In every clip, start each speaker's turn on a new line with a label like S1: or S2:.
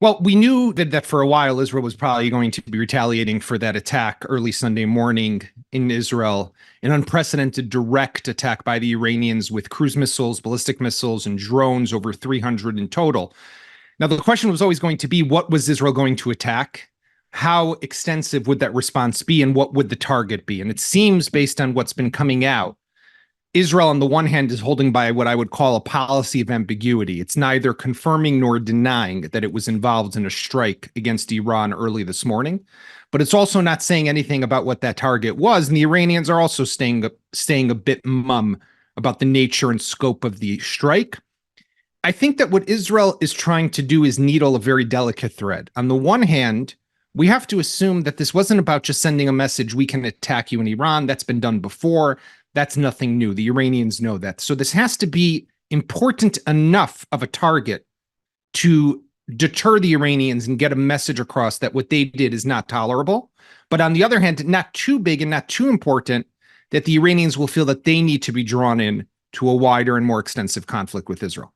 S1: Well, we knew that for a while Israel was probably going to be retaliating for that attack early Sunday morning in Israel, an unprecedented direct attack by the Iranians with cruise missiles, ballistic missiles, and drones, over 300 in total. Now, the question was always going to be, what was Israel going to attack? How extensive would that response be, and what would the target be? And it seems, based on what's been coming out, Israel, on the one hand, is holding by what I would call a policy of ambiguity. It's neither confirming nor denying that it was involved in a strike against Iran early this morning, but it's also not saying anything about what that target was. And the Iranians are also staying a bit mum about the nature and scope of the strike. I think that what Israel is trying to do is needle a very delicate thread. On the one hand, we have to assume that this wasn't about just sending a message, we can attack you in Iran. That's been done before. That's nothing new. The Iranians know that. So this has to be important enough of a target to deter the Iranians and get a message across that what they did is not tolerable. But on the other hand, not too big and not too important that the Iranians will feel that they need to be drawn in to a wider and more extensive conflict with Israel.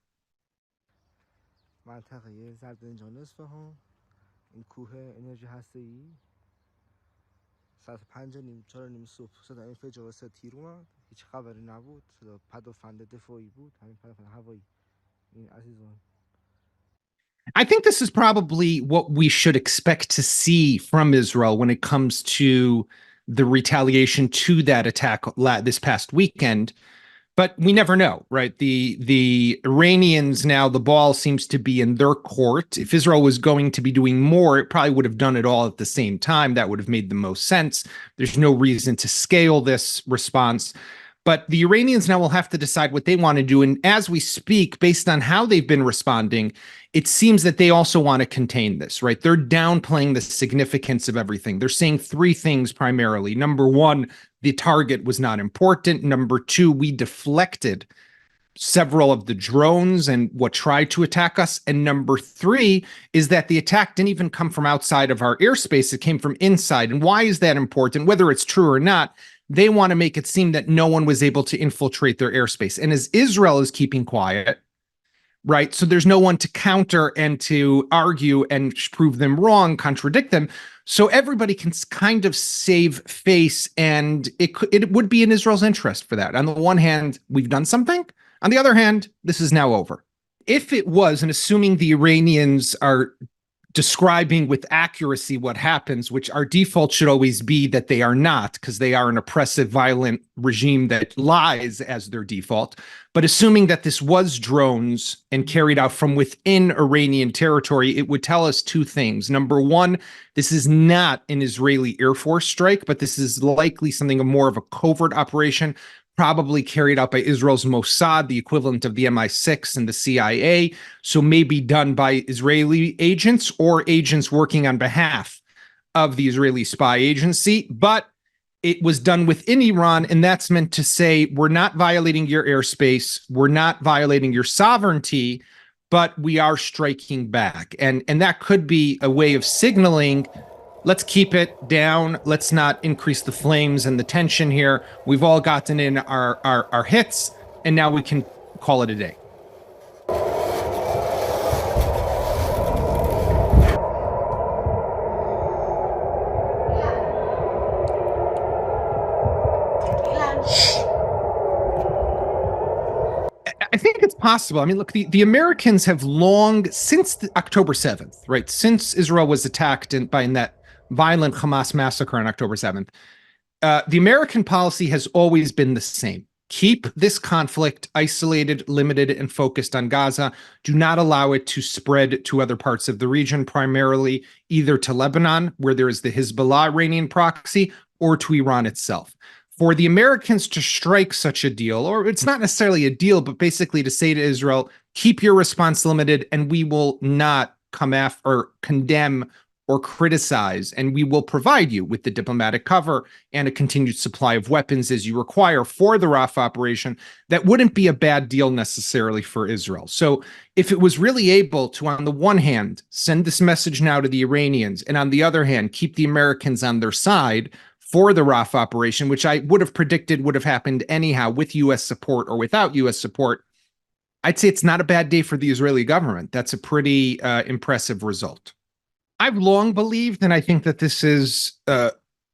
S2: ساعت 5 و نیم 4 و نیم صبح صدای انفجار 3 تیر اومد، هیچ خبری نبود، صدا پد و فند دفاعی بود، همین پد و فند هوایی. این عزیزان.
S1: I think this is probably what we should expect to see from Israel when it comes to the retaliation to that attack this past weekend. But we never know, right? The Iranians now, the ball seems to be in their court. If Israel was going to be doing more, it probably would have done it all at the same time. That would have made the most sense. There's no reason to scale this response. But the Iranians now will have to decide what they want to do. And as we speak, based on how they've been responding, it seems that they also want to contain this, right? They're downplaying the significance of everything. They're saying three things primarily. Number one, the target was not important. Number two, we deflected several of the drones and what tried to attack us. And number three is that the attack didn't even come from outside of our airspace. It came from inside. And why is that important? Whether it's true or not, they want to make it seem that no one was able to infiltrate their airspace. And as Israel is keeping quiet, right? So there's no one to counter and to argue and prove them wrong, contradict them. So everybody can kind of save face, and it would be in Israel's interest for that. On the one hand, we've done something. On the other hand, this is now over. If it was, and assuming the Iranians are describing with accuracy what happens, which our default should always be that they are not, because they are an oppressive, violent regime that lies as their default. But assuming that this was drones and carried out from within Iranian territory, it would tell us two things. Number one, this is not an Israeli Air Force strike, but this is likely something of more of a covert operation, probably carried out by Israel's Mossad, the equivalent of the MI6 and the CIA, so maybe done by Israeli agents or agents working on behalf of the Israeli spy agency. But it was done within Iran, and that's meant to say, we're not violating your airspace, we're not violating your sovereignty, but we are striking back. And that could be a way of signaling, let's keep it down. Let's not increase the flames and the tension here. We've all gotten in our hits, and now we can call it a day. I think it's possible. I mean, look, the Americans have long, since October 7th, right? Since Israel was attacked in that violent Hamas massacre on October 7th, the American policy has always been the same. Keep this conflict isolated, limited, and focused on Gaza. Do not allow it to spread to other parts of the region, primarily either to Lebanon, where there is the Hezbollah Iranian proxy, or to Iran itself. For the Americans to strike such a deal, or it's not necessarily a deal, but basically to say to Israel, keep your response limited, and we will not come after or condemn or criticize, and we will provide you with the diplomatic cover and a continued supply of weapons as you require for the Rafah operation, that wouldn't be a bad deal necessarily for Israel. So if it was really able to, on the one hand, send this message now to the Iranians, and on the other hand, keep the Americans on their side for the Rafah operation, which I would have predicted would have happened anyhow with U.S. support or without U.S. support, I'd say it's not a bad day for the Israeli government. That's a pretty impressive result. I've long believed, and I think that this is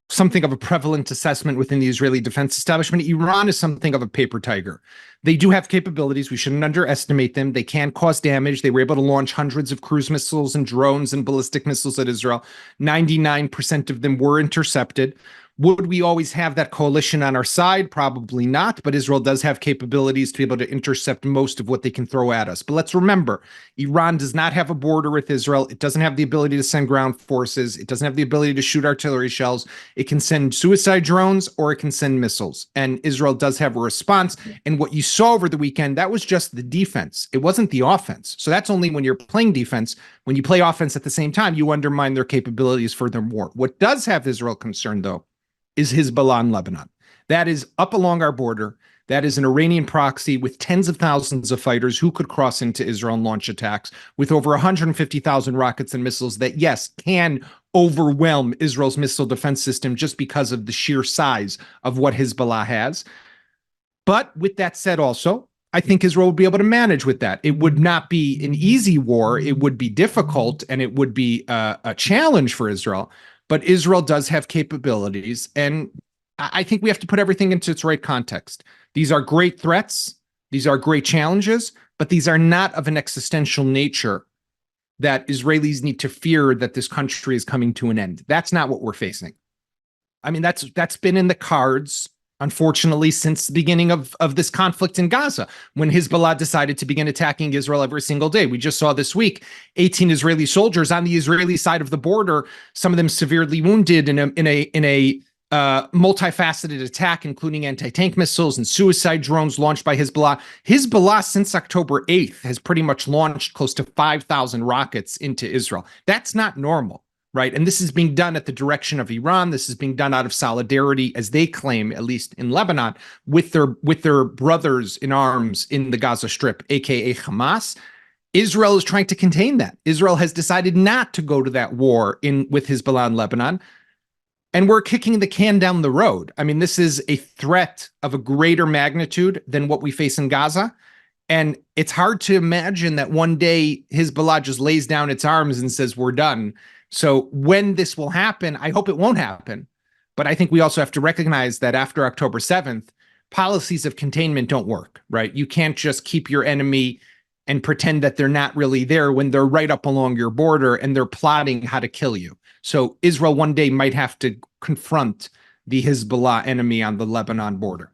S1: something of a prevalent assessment within the Israeli defense establishment. Iran is something of a paper tiger. They do have capabilities. We shouldn't underestimate them. They can cause damage. They were able to launch hundreds of cruise missiles and drones and ballistic missiles at Israel. 99% of them were intercepted. Would we always have that coalition on our side? Probably not, but Israel does have capabilities to be able to intercept most of what they can throw at us. But let's remember, Iran does not have a border with Israel. It doesn't have the ability to send ground forces. It doesn't have the ability to shoot artillery shells. It can send suicide drones or it can send missiles. And Israel does have a response. And what you saw over the weekend, that was just the defense. It wasn't the offense. So that's only when you're playing defense. When you play offense at the same time, you undermine their capabilities furthermore. What does have Israel concerned, though, is Hezbollah in Lebanon. That is up along our border. That is an Iranian proxy with tens of thousands of fighters who could cross into Israel and launch attacks with over 150,000 rockets and missiles that, yes, can overwhelm Israel's missile defense system just because of the sheer size of what Hezbollah has. But with that said also, I think Israel would be able to manage with that. It would not be an easy war. It would be difficult and it would be a challenge for Israel. But Israel does have capabilities, and I think we have to put everything into its right context. These are great threats. These are great challenges, but these are not of an existential nature that Israelis need to fear that this country is coming to an end. That's not what we're facing. I mean, that's been in the cards, unfortunately, since the beginning of this conflict in Gaza, when Hezbollah decided to begin attacking Israel every single day. We just saw this week 18 Israeli soldiers on the Israeli side of the border, some of them severely wounded in a multifaceted attack, including anti-tank missiles and suicide drones launched by Hezbollah. Hezbollah, since October 8th, has pretty much launched close to 5,000 rockets into Israel. That's not normal. Right. And this is being done at the direction of Iran. This is being done out of solidarity, as they claim, at least in Lebanon, with their brothers in arms in the Gaza Strip, aka Hamas. Israel is trying to contain that. Israel has decided not to go to that war with Hezbollah in Lebanon. And we're kicking the can down the road. I mean, this is a threat of a greater magnitude than what we face in Gaza. And it's hard to imagine that one day Hezbollah just lays down its arms and says, we're done. So when this will happen, I hope it won't happen. But I think we also have to recognize that after October 7th, policies of containment don't work, right? You can't just keep your enemy and pretend that they're not really there when they're right up along your border and they're plotting how to kill you. So Israel one day might have to confront the Hezbollah enemy on the Lebanon border.